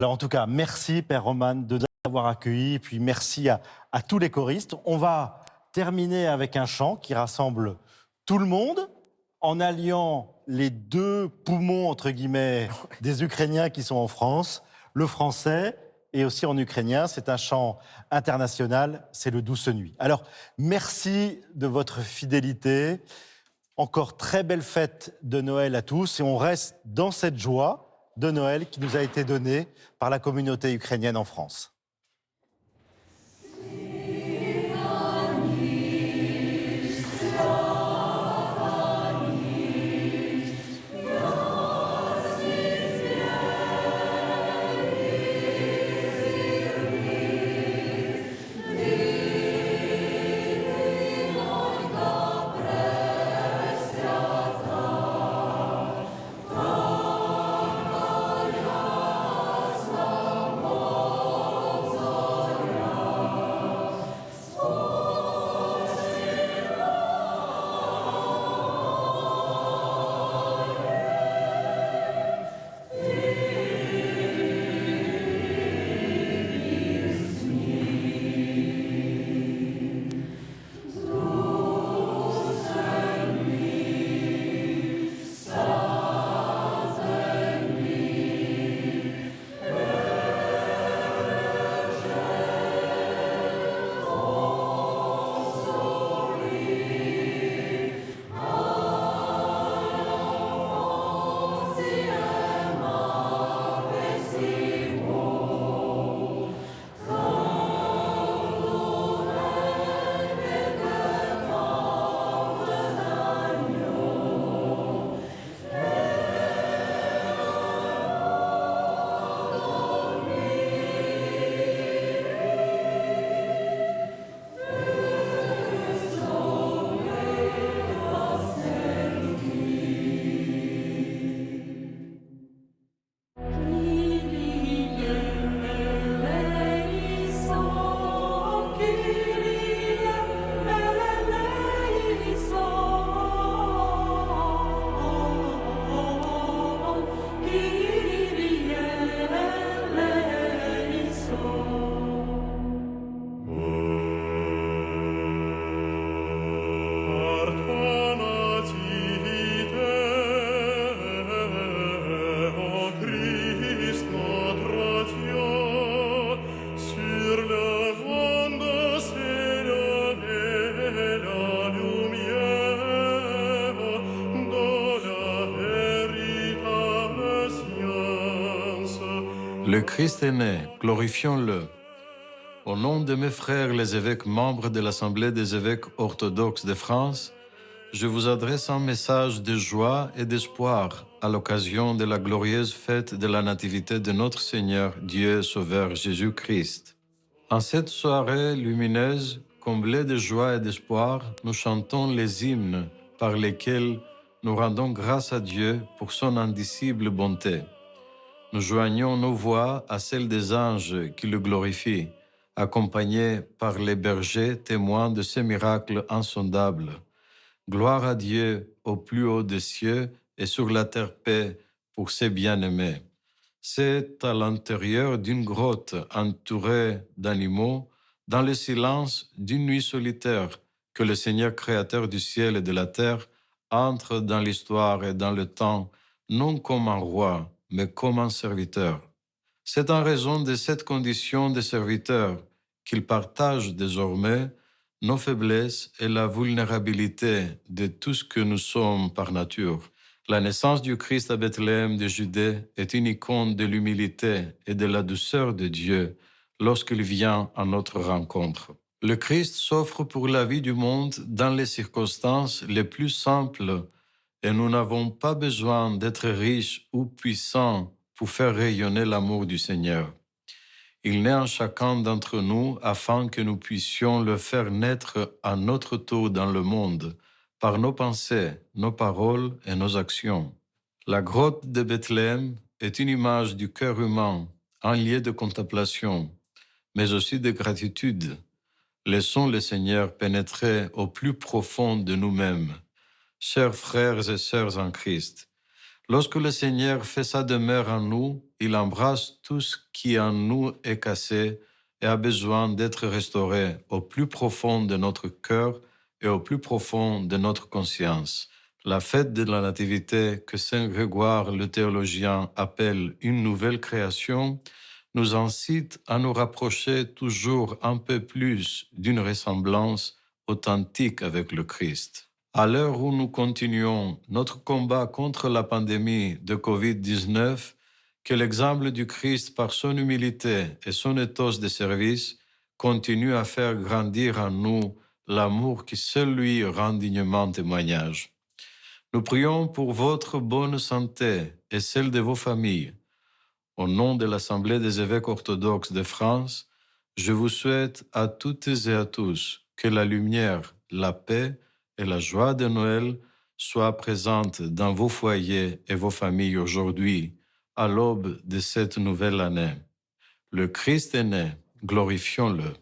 Alors en tout cas, merci Père Roman de nous avoir accueillis, et puis merci à tous les choristes. On va terminer avec un chant qui rassemble tout le monde en alliant les deux poumons, entre guillemets, des Ukrainiens qui sont en France, le français et aussi en ukrainien. C'est un chant international, c'est le Douce Nuit. Alors, merci de votre fidélité. Encore très belle fête de Noël à tous et on reste dans cette joie de Noël qui nous a été donnée par la communauté ukrainienne en France. Le Christ est né, glorifions-le. Au nom de mes frères les évêques membres de l'Assemblée des évêques orthodoxes de France, je vous adresse un message de joie et d'espoir à l'occasion de la glorieuse fête de la Nativité de notre Seigneur, Dieu et Sauveur Jésus-Christ. En cette soirée lumineuse, comblée de joie et d'espoir, nous chantons les hymnes par lesquels nous rendons grâce à Dieu pour son indicible bonté. Nous joignons nos voix à celles des anges qui le glorifient, accompagnés par les bergers témoins de ces miracles insondables. Gloire à Dieu au plus haut des cieux et sur la terre paix pour ses bien-aimés. C'est à l'intérieur d'une grotte entourée d'animaux, dans le silence d'une nuit solitaire, que le Seigneur créateur du ciel et de la terre entre dans l'histoire et dans le temps, non comme un roi, mais comme un serviteur. C'est en raison de cette condition de serviteur qu'il partage désormais nos faiblesses et la vulnérabilité de tout ce que nous sommes par nature. La naissance du Christ à Bethléem de Judée est une icône de l'humilité et de la douceur de Dieu lorsqu'il vient à notre rencontre. Le Christ s'offre pour la vie du monde dans les circonstances les plus simples et nous n'avons pas besoin d'être riches ou puissants pour faire rayonner l'amour du Seigneur. Il naît en chacun d'entre nous afin que nous puissions le faire naître à notre tour dans le monde, par nos pensées, nos paroles et nos actions. La grotte de Bethléem est une image du cœur humain, un lieu de contemplation, mais aussi de gratitude. Laissons le Seigneur pénétrer au plus profond de nous-mêmes. Chers frères et sœurs en Christ, Lorsque le Seigneur fait sa demeure en nous, il embrasse tout ce qui en nous est cassé et a besoin d'être restauré au plus profond de notre cœur et au plus profond de notre conscience. La fête de la Nativité, que Saint Grégoire le théologien appelle une nouvelle création, nous incite à nous rapprocher toujours un peu plus d'une ressemblance authentique avec le Christ. À l'heure où nous continuons notre combat contre la pandémie de COVID-19, que l'exemple du Christ par son humilité et son ethos de service continue à faire grandir en nous l'amour qui seul lui rend dignement témoignage. Nous prions pour votre bonne santé et celle de vos familles. Au nom de l'Assemblée des évêques orthodoxes de France, je vous souhaite à toutes et à tous que la lumière, la paix et la joie de Noël soient présentes dans vos foyers et vos familles aujourd'hui, à l'aube de cette nouvelle année. Le Christ est né, glorifions-le.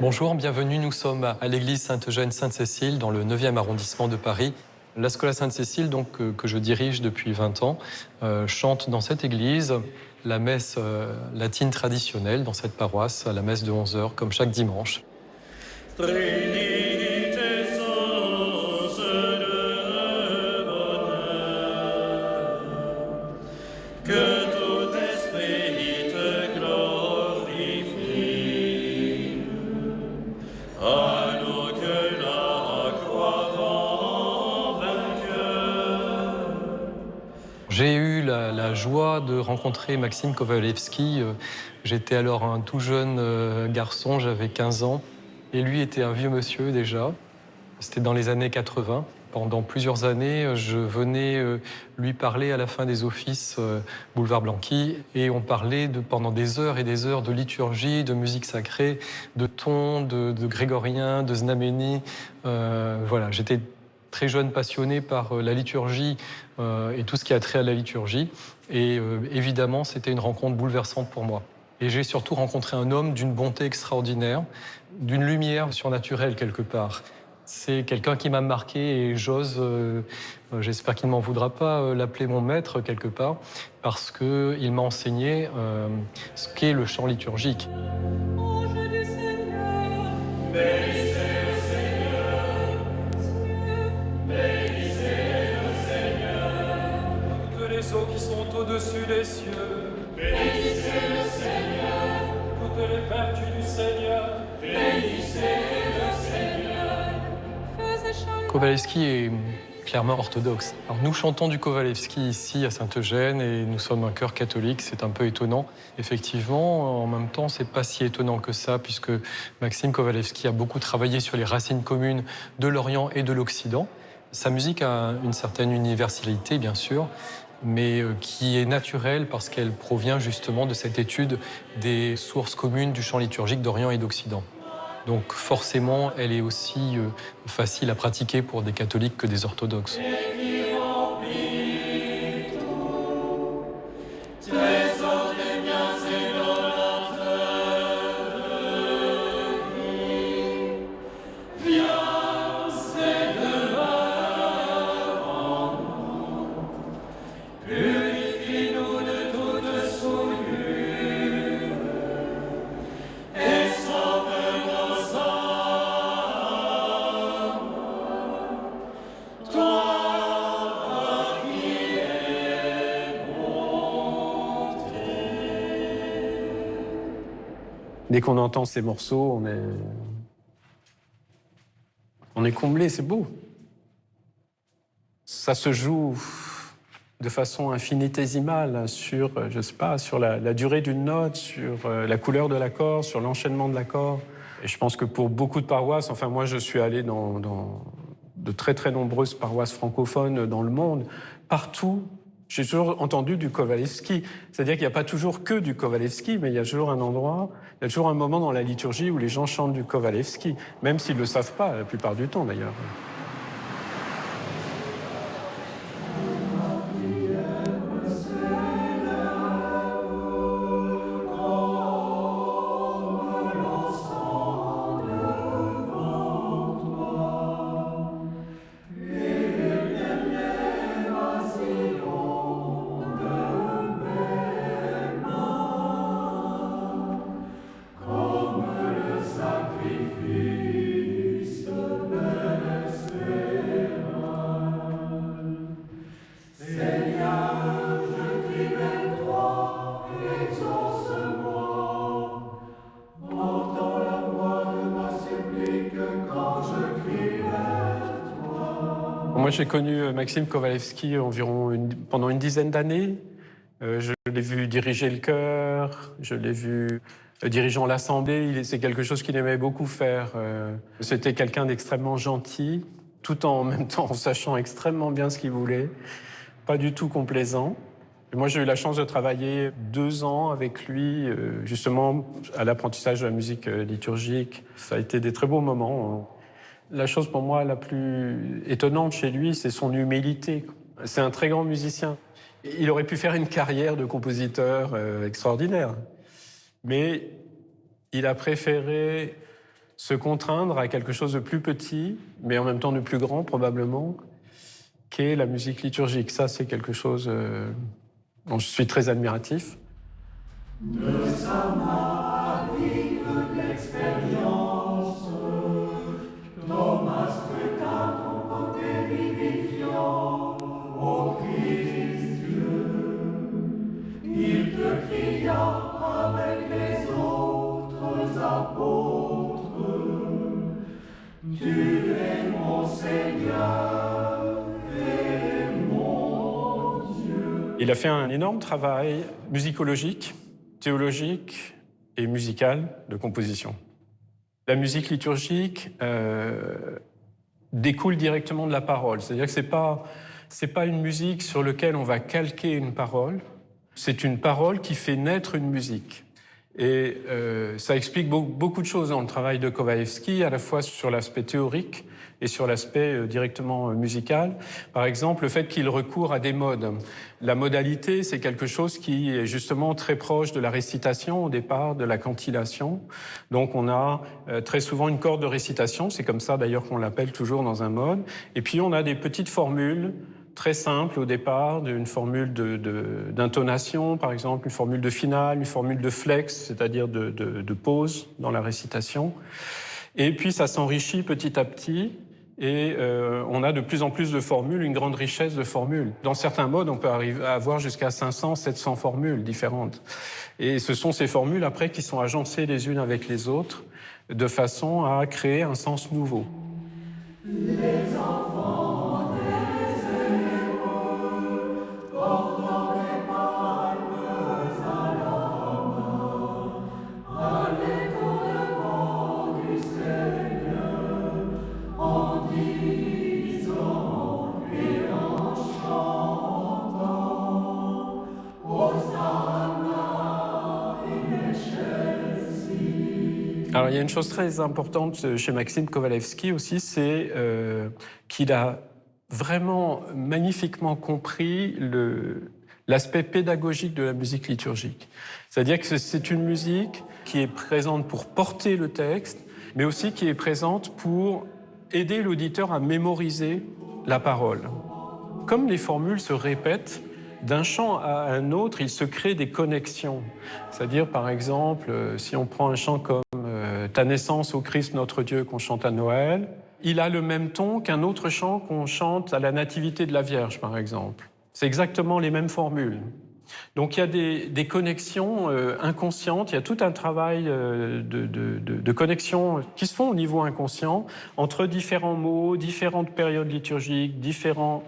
Bonjour, bienvenue. Nous sommes à l'église Sainte-Eugène-Sainte-Cécile dans le 9e arrondissement de Paris. La Scola Sainte-Cécile, donc, que je dirige depuis 20 ans, chante dans cette église la messe latine traditionnelle dans cette paroisse, à la messe de 11h, comme chaque dimanche. J'ai eu la joie de rencontrer Maxime Kowalewski. J'étais alors un tout jeune garçon, j'avais 15 ans, et lui était un vieux monsieur déjà. C'était dans les années 80. Pendant plusieurs années, je venais lui parler à la fin des offices boulevard Blanqui, et on parlait pendant des heures et des heures de liturgie, de musique sacrée, de ton, de grégorien, de znameni. Voilà, j'étais très jeune, passionné par la liturgie et tout ce qui a trait à la liturgie. Et évidemment, c'était une rencontre bouleversante pour moi. Et j'ai surtout rencontré un homme d'une bonté extraordinaire, d'une lumière surnaturelle quelque part. C'est quelqu'un qui m'a marqué et j'espère qu'il ne m'en voudra pas, l'appeler mon maître quelque part, parce qu'il m'a enseigné ce qu'est le chant liturgique. Qui sont au-dessus des cieux. Bénissez le Seigneur. Toutes les vertus du Seigneur. Bénissez le Seigneur. Kowalewski est clairement orthodoxe. Alors nous chantons du Kowalewski ici à Sainte-Eugène et nous sommes un chœur catholique, c'est un peu étonnant. Effectivement, en même temps, c'est pas si étonnant que ça puisque Maxime Kowalewski a beaucoup travaillé sur les racines communes de l'Orient et de l'Occident. Sa musique a une certaine universalité, bien sûr, mais qui est naturelle parce qu'elle provient justement de cette étude des sources communes du chant liturgique d'Orient et d'Occident. Donc forcément, elle est aussi facile à pratiquer pour des catholiques que des orthodoxes. Toi Dès qu'on entend ces morceaux, on est comblé, c'est beau. Ça se joue de façon infinitésimale sur, je sais pas, sur la durée d'une note, sur la couleur de l'accord, sur l'enchaînement de l'accord. Et je pense que pour beaucoup de paroisses, enfin moi je suis allé dans de très très nombreuses paroisses francophones dans le monde, partout, j'ai toujours entendu du Kowalewski. C'est-à-dire qu'il n'y a pas toujours que du Kowalewski, mais il y a toujours un endroit, il y a toujours un moment dans la liturgie où les gens chantent du Kowalewski, même s'ils ne le savent pas, la plupart du temps d'ailleurs. Moi, j'ai connu Maxime Kowalewski pendant une dizaine d'années. Je l'ai vu diriger le chœur, je l'ai vu dirigeant l'Assemblée. C'est quelque chose qu'il aimait beaucoup faire. C'était quelqu'un d'extrêmement gentil, tout en même temps en sachant extrêmement bien ce qu'il voulait, pas du tout complaisant. Et moi, j'ai eu la chance de travailler 2 ans avec lui, justement, à l'apprentissage de la musique liturgique. Ça a été des très beaux moments. La chose pour moi la plus étonnante chez lui, c'est son humilité. C'est un très grand musicien. Il aurait pu faire une carrière de compositeur extraordinaire. Mais il a préféré se contraindre à quelque chose de plus petit, mais en même temps de plus grand probablement, qu'est la musique liturgique. Ça, c'est quelque chose dont je suis très admiratif. De sa main vive l'expérience, Thomas scruta ton côté vivifiant, ô Christ Dieu. Il te cria avec les autres apôtres, tu es mon Seigneur et mon Dieu. Il a fait un énorme travail musicologique, théologique et musical de composition. La musique liturgique découle directement de la parole. C'est-à-dire que c'est pas une musique sur laquelle on va calquer une parole. C'est une parole qui fait naître une musique. Et ça explique beaucoup de choses dans le travail de Kowalewski, à la fois sur l'aspect théorique et sur l'aspect directement musical. Par exemple, le fait qu'il recourt à des modes. La modalité, c'est quelque chose qui est justement très proche de la récitation au départ, de la cantillation. Donc on a très souvent une corde de récitation, c'est comme ça d'ailleurs qu'on l'appelle toujours dans un mode. Et puis on a des petites formules très simples au départ, une formule d'intonation, par exemple, une formule de finale, une formule de flex, c'est-à-dire de pause dans la récitation. Et puis ça s'enrichit petit à petit. Et on a de plus en plus de formules, une grande richesse de formules. Dans certains modes, on peut arriver à avoir jusqu'à 500, 700 formules différentes. Et ce sont ces formules, après, qui sont agencées les unes avec les autres, de façon à créer un sens nouveau. Les enfants des hébreux, portant les palmes à la main, allaient au-devant du Seigneur, en disant et en chantant, Hosanna in excelsis. Alors, il y a une chose très importante chez Maxime Kowalewski aussi, c'est qu'il a vraiment magnifiquement compris l'aspect pédagogique de la musique liturgique. C'est-à-dire que c'est une musique qui est présente pour porter le texte, mais aussi qui est présente pour aider l'auditeur à mémoriser la parole. Comme les formules se répètent, d'un chant à un autre, il se crée des connexions. C'est-à-dire, par exemple, si on prend un chant comme « Ta naissance, ô Christ notre Dieu » qu'on chante à Noël, il a le même ton qu'un autre chant qu'on chante à la Nativité de la Vierge, par exemple. C'est exactement les mêmes formules. Donc il y a des connexions inconscientes, il y a tout un travail de connexion qui se font au niveau inconscient entre différents mots, différentes périodes liturgiques, différents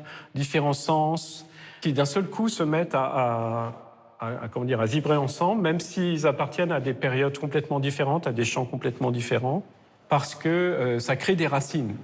sens, qui d'un seul coup se mettent à vibrer ensemble, même s'ils appartiennent à des périodes complètement différentes, à des chants complètement différents, parce que ça crée des racines.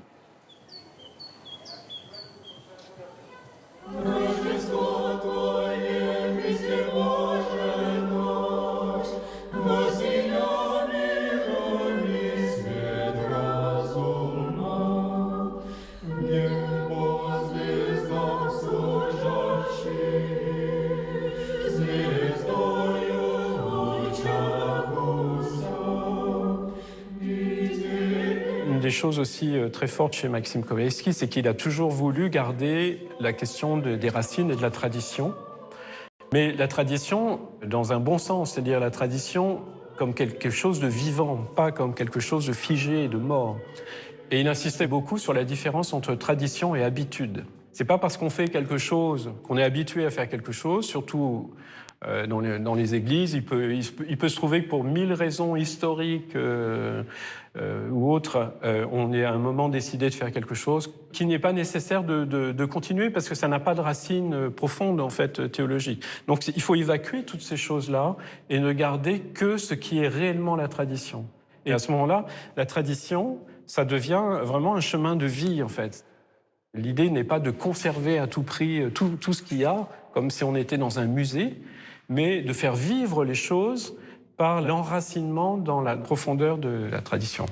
Une des choses aussi très fortes chez Maxime Kovalevsky, c'est qu'il a toujours voulu garder la question des racines et de la tradition. Mais la tradition dans un bon sens, c'est-à-dire la tradition comme quelque chose de vivant, pas comme quelque chose de figé et de mort. Et il insistait beaucoup sur la différence entre tradition et habitude. C'est pas parce qu'on fait quelque chose, qu'on est habitué à faire quelque chose, surtout dans les églises, il peut se trouver que pour 1000 raisons historiques ou autres, on est à un moment décidé de faire quelque chose qu'il n'est pas nécessaire de continuer parce que ça n'a pas de racine profonde en fait théologique. Donc il faut évacuer toutes ces choses-là et ne garder que ce qui est réellement la tradition. Et à ce moment-là, la tradition, ça devient vraiment un chemin de vie en fait. L'idée n'est pas de conserver à tout prix tout ce qu'il y a, comme si on était dans un musée, mais de faire vivre les choses par l'enracinement dans la profondeur de la tradition.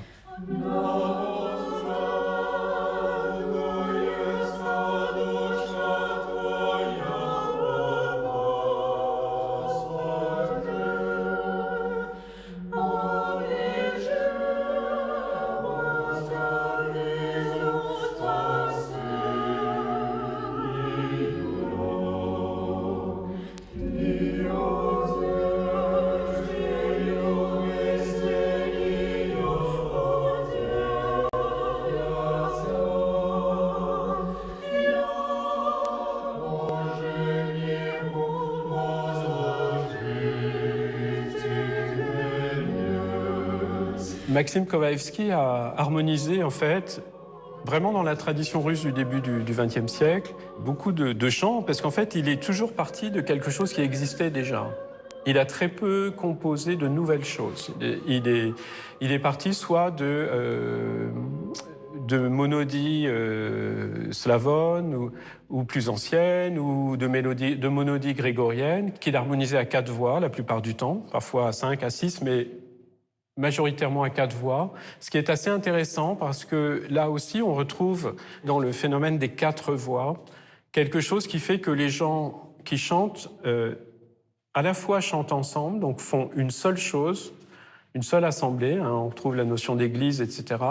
Maxime Kovalevsky a harmonisé, en fait, vraiment dans la tradition russe du début du XXe siècle, beaucoup de chants, parce qu'en fait, il est toujours parti de quelque chose qui existait déjà. Il a très peu composé de nouvelles choses. Il est parti soit de monodies slavones ou plus anciennes, ou de monodies grégoriennes, qu'il harmonisait à 4 voix la plupart du temps, parfois à 5, à 6, mais majoritairement à 4 voix, ce qui est assez intéressant parce que là aussi on retrouve dans le phénomène des 4 voix quelque chose qui fait que les gens qui chantent à la fois chantent ensemble, donc font une seule chose, une seule assemblée, hein, on retrouve la notion d'église, etc.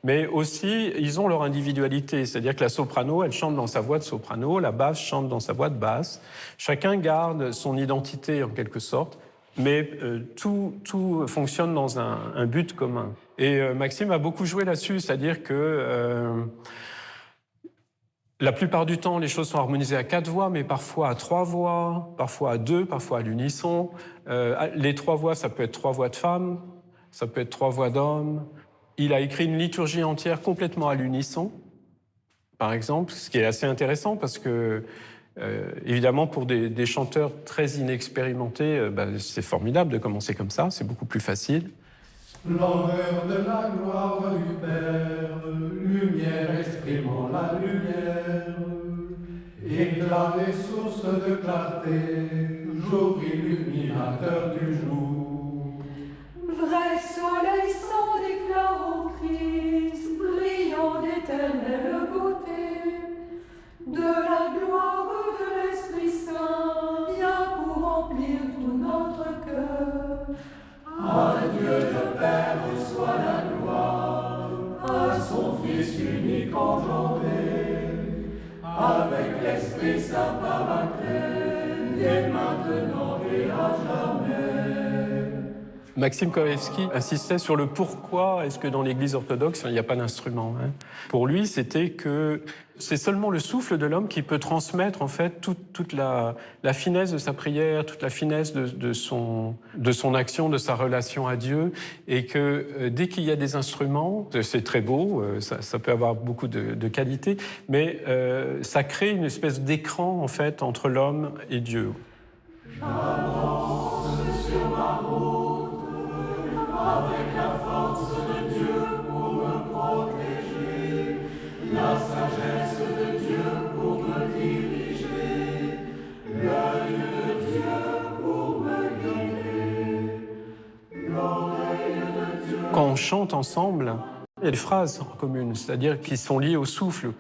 Mais aussi, ils ont leur individualité, c'est-à-dire que la soprano, elle chante dans sa voix de soprano, la basse chante dans sa voix de basse. Chacun garde son identité en quelque sorte, mais tout fonctionne dans un but commun. Et Maxime a beaucoup joué là-dessus, c'est-à-dire que la plupart du temps, les choses sont harmonisées à 4 voix, mais parfois à 3 voix, parfois à 2, parfois à l'unisson. Les 3 voix, ça peut être 3 voix de femmes, ça peut être 3 voix d'hommes. Il a écrit une liturgie entière complètement à l'unisson, par exemple, ce qui est assez intéressant parce que, évidemment, pour des chanteurs très inexpérimentés, c'est formidable de commencer comme ça, c'est beaucoup plus facile. Splendeur de la gloire du Père, lumière exprimant la lumière, éclat des sources de clarté, jour illuminateur du jour. Vrai soleil sans d'éclat en Christ, brillant d'éternelle beauté, de la gloire de l'Esprit Saint, vient pour remplir tout notre cœur. À Dieu le Père soit la gloire, à son Fils unique engendré, avec l'Esprit Saint paraclet, dès maintenant et à jamais. Maxime Kovalevski insistait sur le pourquoi est-ce que dans l'Église orthodoxe, il n'y a pas d'instrument. Pour lui, c'était que c'est seulement le souffle de l'homme qui peut transmettre en fait toute la finesse de sa prière, toute la finesse de son action, de sa relation à Dieu, et que dès qu'il y a des instruments, c'est très beau, ça peut avoir beaucoup de qualité, mais ça crée une espèce d'écran en fait entre l'homme et Dieu. J'avance sur ma route avec la force de Dieu pour me protéger, la sagesse de Dieu pour me diriger, l'œil de Dieu pour me guider, l'oreille de Dieu. Quand on chante ensemble, il y a des phrases en commun, c'est-à-dire qui sont liées au souffle.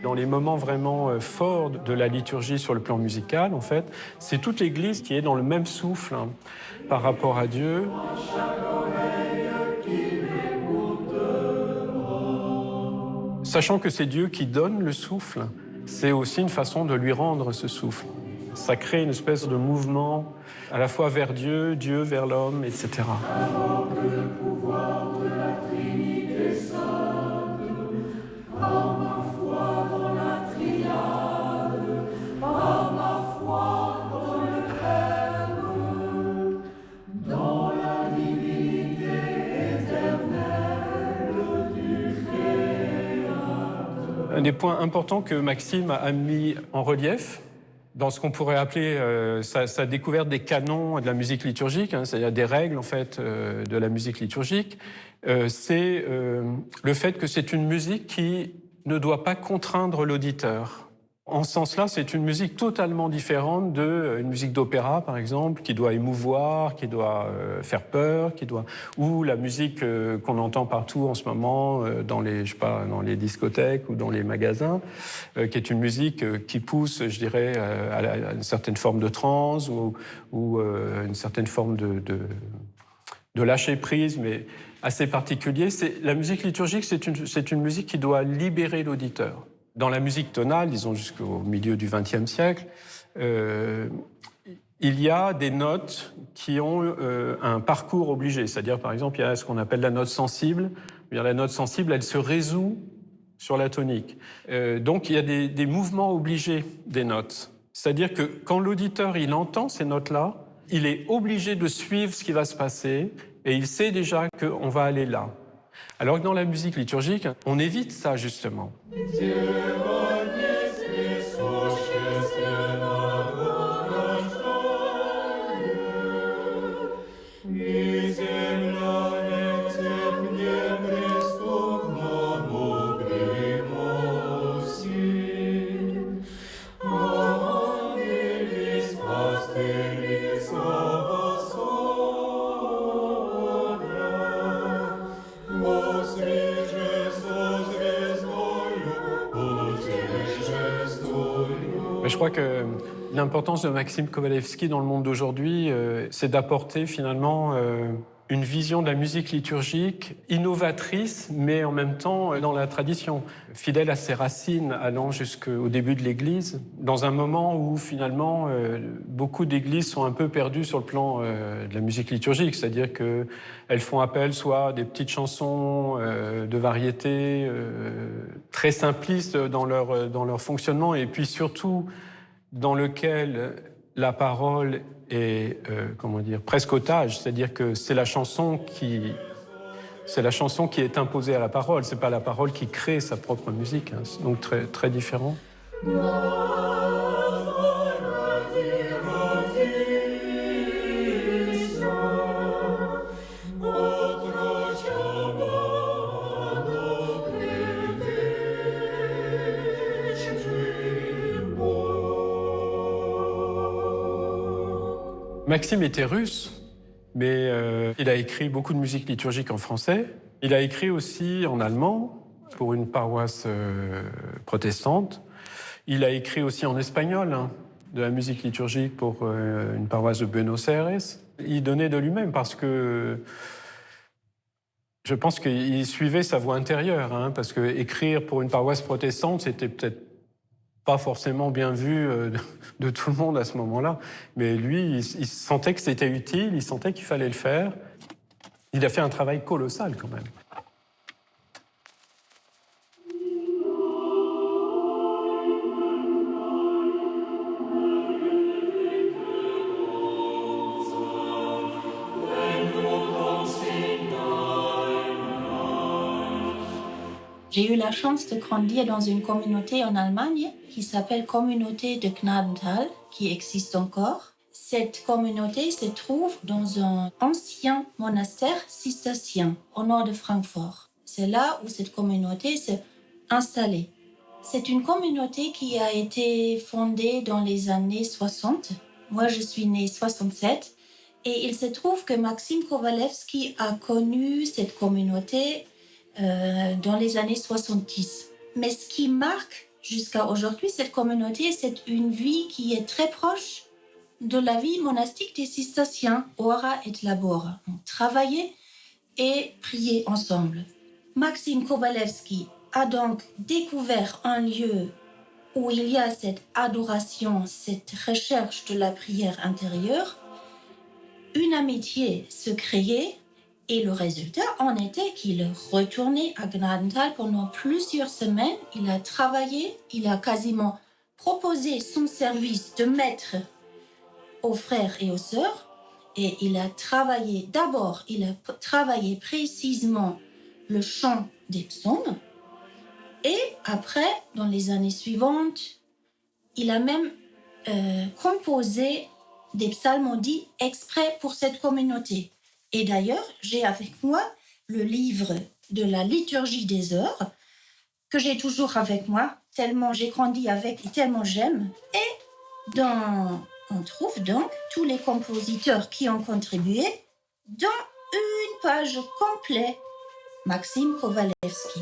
Dans les moments vraiment forts de la liturgie sur le plan musical, en fait, c'est toute l'Église qui est dans le même souffle par rapport à Dieu. Sachant que c'est Dieu qui donne le souffle, c'est aussi une façon de lui rendre ce souffle. Ça crée une espèce de mouvement à la fois vers Dieu, Dieu vers l'homme, etc. Un des points importants que Maxime a mis en relief dans ce qu'on pourrait appeler sa découverte des canons de la musique liturgique, c'est-à-dire des règles en fait de la musique liturgique, c'est le fait que c'est une musique qui ne doit pas contraindre l'auditeur. En ce sens-là, c'est une musique totalement différente d'une musique d'opéra, par exemple, qui doit émouvoir, qui doit faire peur, ou la musique qu'on entend partout en ce moment dans les discothèques ou dans les magasins, qui est une musique qui pousse, je dirais, à une certaine forme de transe ou une certaine forme de lâcher prise, mais assez particulier. La musique liturgique, c'est une musique qui doit libérer l'auditeur. Dans la musique tonale, disons jusqu'au milieu du XXe siècle, il y a des notes qui ont un parcours obligé. C'est-à-dire, par exemple, il y a ce qu'on appelle la note sensible. La note sensible, elle se résout sur la tonique. Donc, il y a des mouvements obligés des notes. C'est-à-dire que quand l'auditeur il entend ces notes-là, il est obligé de suivre ce qui va se passer et il sait déjà qu'on va aller là. Alors que dans la musique liturgique, on évite ça justement. Je crois que l'importance de Maxime Kovalevski dans le monde d'aujourd'hui, c'est d'apporter finalement une vision de la musique liturgique innovatrice, mais en même temps dans la tradition, fidèle à ses racines, allant jusqu'au début de l'Église, dans un moment où finalement beaucoup d'églises sont un peu perdues sur le plan de la musique liturgique, c'est-à-dire qu'elles font appel soit à des petites chansons de variété très simplistes dans leur fonctionnement, et puis surtout dans lequel la parole est, presque otage, c'est-à-dire que c'est la chanson qui est imposée à la parole, c'est pas la parole qui crée sa propre musique, c'est donc très, très différent. Maxime était russe, mais il a écrit beaucoup de musique liturgique en français. Il a écrit aussi en allemand pour une paroisse protestante. Il a écrit aussi en espagnol de la musique liturgique pour une paroisse de Buenos Aires. Il donnait de lui-même parce que je pense qu'il suivait sa voix intérieure, parce que écrire pour une paroisse protestante, c'était peut-être pas forcément bien vu de tout le monde à ce moment-là, mais lui, il sentait que c'était utile, il sentait qu'il fallait le faire. Il a fait un travail colossal quand même. J'ai eu la chance de grandir dans une communauté en Allemagne qui s'appelle Communauté de Gnadenthal, qui existe encore. Cette communauté se trouve dans un ancien monastère cistercien au nord de Francfort. C'est là où cette communauté s'est installée. C'est une communauté qui a été fondée dans les années 60. Moi, je suis née en 67. Et il se trouve que Maxime Kovalevski a connu cette communauté dans les années 70. Mais ce qui marque jusqu'à aujourd'hui cette communauté, c'est une vie qui est très proche de la vie monastique des cisterciens, ora et labora. On travaillait et priait ensemble. Maxime Kovalevski a donc découvert un lieu où il y a cette adoration, cette recherche de la prière intérieure. Une amitié se créait. Et le résultat en était qu'il retournait à Gnadenthal pendant plusieurs semaines. Il a travaillé, il a quasiment proposé son service de maître aux frères et aux sœurs. Et il a travaillé, d'abord, il a travaillé précisément le chant des psaumes. Et après, dans les années suivantes, il a même composé des psalmodies exprès pour cette communauté. Et d'ailleurs, j'ai avec moi le livre de la liturgie des heures que j'ai toujours avec moi, tellement j'ai grandi avec et tellement j'aime. Et on trouve donc tous les compositeurs qui ont contribué dans une page complète. Maxime Kovalevski.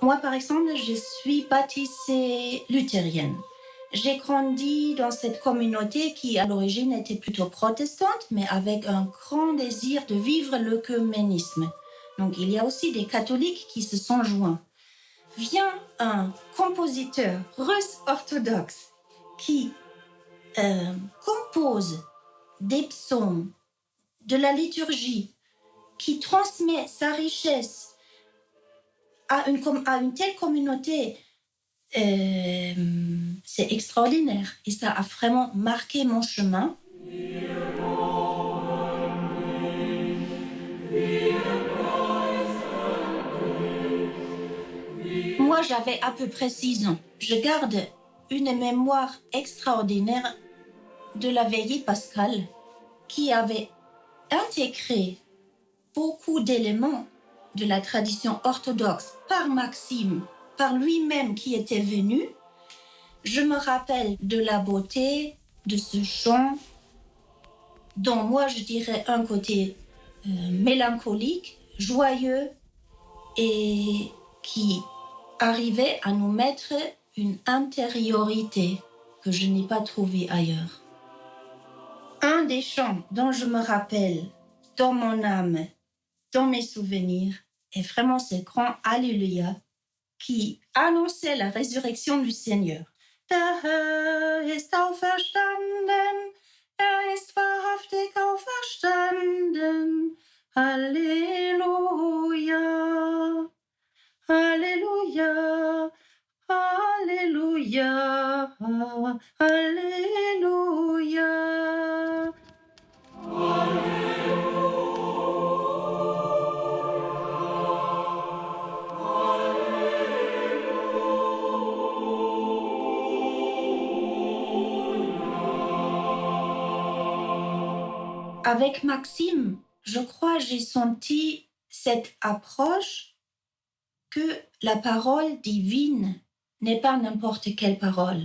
Moi, par exemple, je suis baptisée luthérienne. J'ai grandi dans cette communauté qui, à l'origine, était plutôt protestante, mais avec un grand désir de vivre l'œcuménisme. Donc, il y a aussi des catholiques qui se sont joints. Vient un compositeur russe orthodoxe qui compose des psaumes, de la liturgie, qui transmet sa richesse à une telle communauté, c'est extraordinaire. Et ça a vraiment marqué mon chemin. Moi, j'avais à peu près 6 ans. Je garde une mémoire extraordinaire de la veillée pascale qui avait intégré beaucoup d'éléments de la tradition orthodoxe par Maxime, par lui-même qui était venu. Je me rappelle de la beauté de ce chant dont moi je dirais un côté mélancolique, joyeux et qui arrivait à nous mettre une intériorité que je n'ai pas trouvée ailleurs. Un des chants dont je me rappelle dans mon âme, dans mes souvenirs, est vraiment ce grand Alléluia qui annonçait la résurrection du Seigneur. Der Herr ist auferstanden, ist wahrhaftig auferstanden. Alléluia, Alléluia, Alléluia, Alléluia. Avec Maxime, je crois j'ai senti cette approche que la parole divine n'est pas n'importe quelle parole.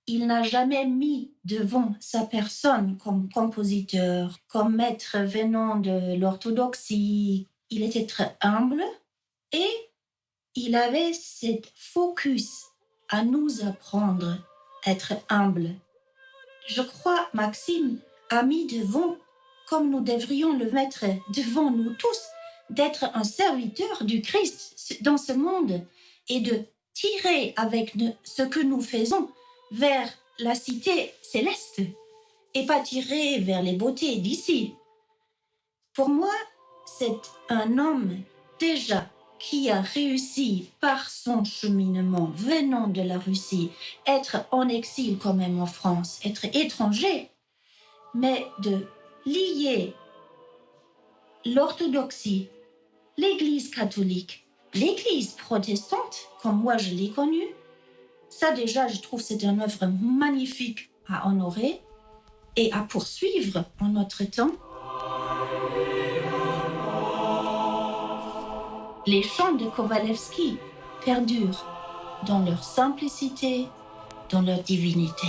Il n'a jamais mis devant sa personne comme compositeur, comme maître venant de l'orthodoxie. Il était très humble et il avait cette focus à nous apprendre à être humble. Je crois Maxime a mis devant comme nous devrions le mettre devant nous tous, d'être un serviteur du Christ dans ce monde et de tirer avec ce que nous faisons vers la cité céleste et pas tirer vers les beautés d'ici. Pour moi, c'est un homme déjà qui a réussi par son cheminement venant de la Russie, être en exil quand même en France, être étranger, mais de lier l'orthodoxie, l'Église catholique, l'Église protestante, comme moi je l'ai connue. Ça déjà, je trouve c'est une œuvre magnifique à honorer et à poursuivre en notre temps. Les chants de Kovalevski perdurent dans leur simplicité, dans leur divinité.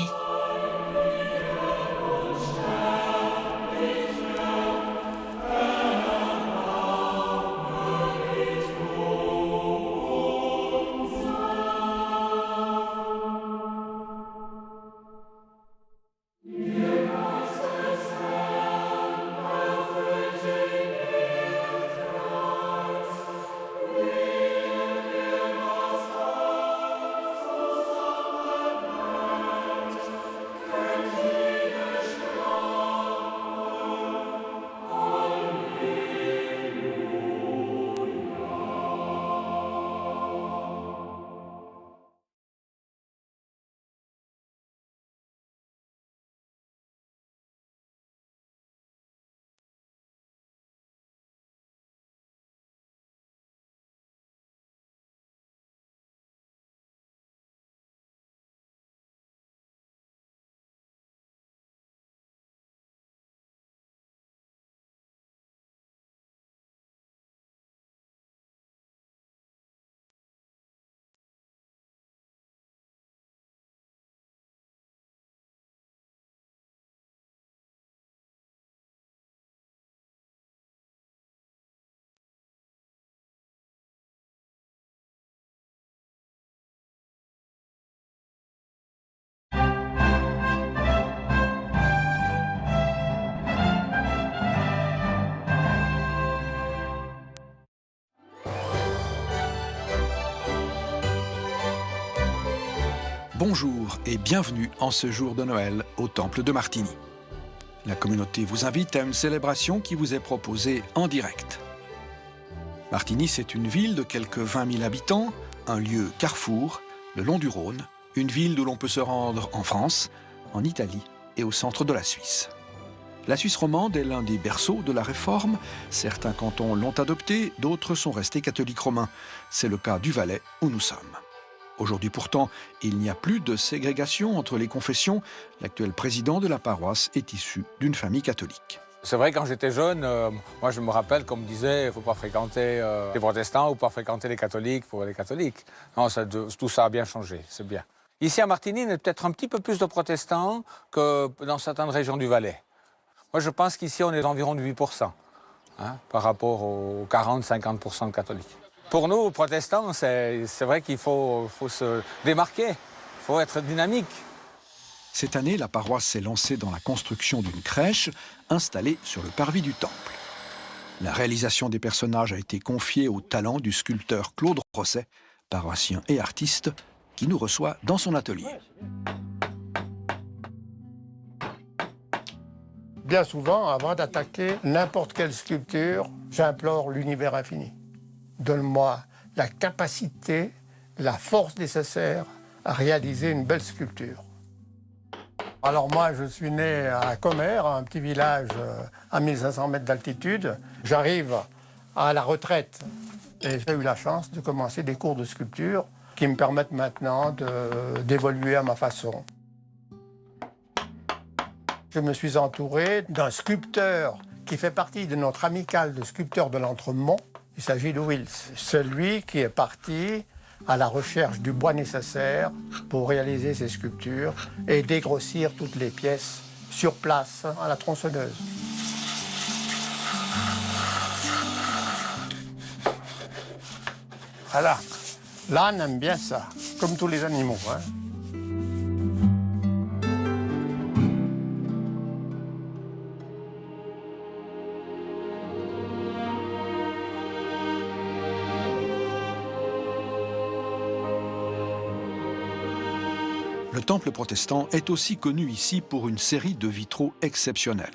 Bonjour et bienvenue en ce jour de Noël au Temple de Martigny. La communauté vous invite à une célébration qui vous est proposée en direct. Martigny, c'est une ville de quelques 20 000 habitants, un lieu carrefour, le long du Rhône, une ville d'où l'on peut se rendre en France, en Italie et au centre de la Suisse. La Suisse romande est l'un des berceaux de la Réforme. Certains cantons l'ont adopté, d'autres sont restés catholiques romains. C'est le cas du Valais où nous sommes. Aujourd'hui pourtant, il n'y a plus de ségrégation entre les confessions. L'actuel président de la paroisse est issu d'une famille catholique. C'est vrai, quand j'étais jeune, moi je me rappelle qu'on me disait il ne faut pas fréquenter les protestants ou pas fréquenter les catholiques, il faut les catholiques. Non, tout ça a bien changé, c'est bien. Ici à Martigny, il y a peut-être un petit peu plus de protestants que dans certaines régions du Valais. Moi je pense qu'ici on est d'environ de 8%, par rapport aux 40-50% de catholiques. Pour nous, protestants, c'est vrai qu'il faut se démarquer, il faut être dynamique. Cette année, la paroisse s'est lancée dans la construction d'une crèche installée sur le parvis du temple. La réalisation des personnages a été confiée au talent du sculpteur Claude Rosset, paroissien et artiste, qui nous reçoit dans son atelier. Bien souvent, avant d'attaquer n'importe quelle sculpture, j'implore l'univers infini. Donne-moi la capacité, la force nécessaire à réaliser une belle sculpture. Alors moi, je suis né à Commères, un petit village à 1500 mètres d'altitude. J'arrive à la retraite et j'ai eu la chance de commencer des cours de sculpture qui me permettent maintenant d'évoluer à ma façon. Je me suis entouré d'un sculpteur qui fait partie de notre amicale de sculpteurs de l'Entremont. Il s'agit de Wills, celui qui est parti à la recherche du bois nécessaire pour réaliser ces sculptures et dégrossir toutes les pièces sur place à la tronçonneuse. Voilà, l'âne aime bien ça, comme tous les animaux. Le temple protestant est aussi connu ici pour une série de vitraux exceptionnels.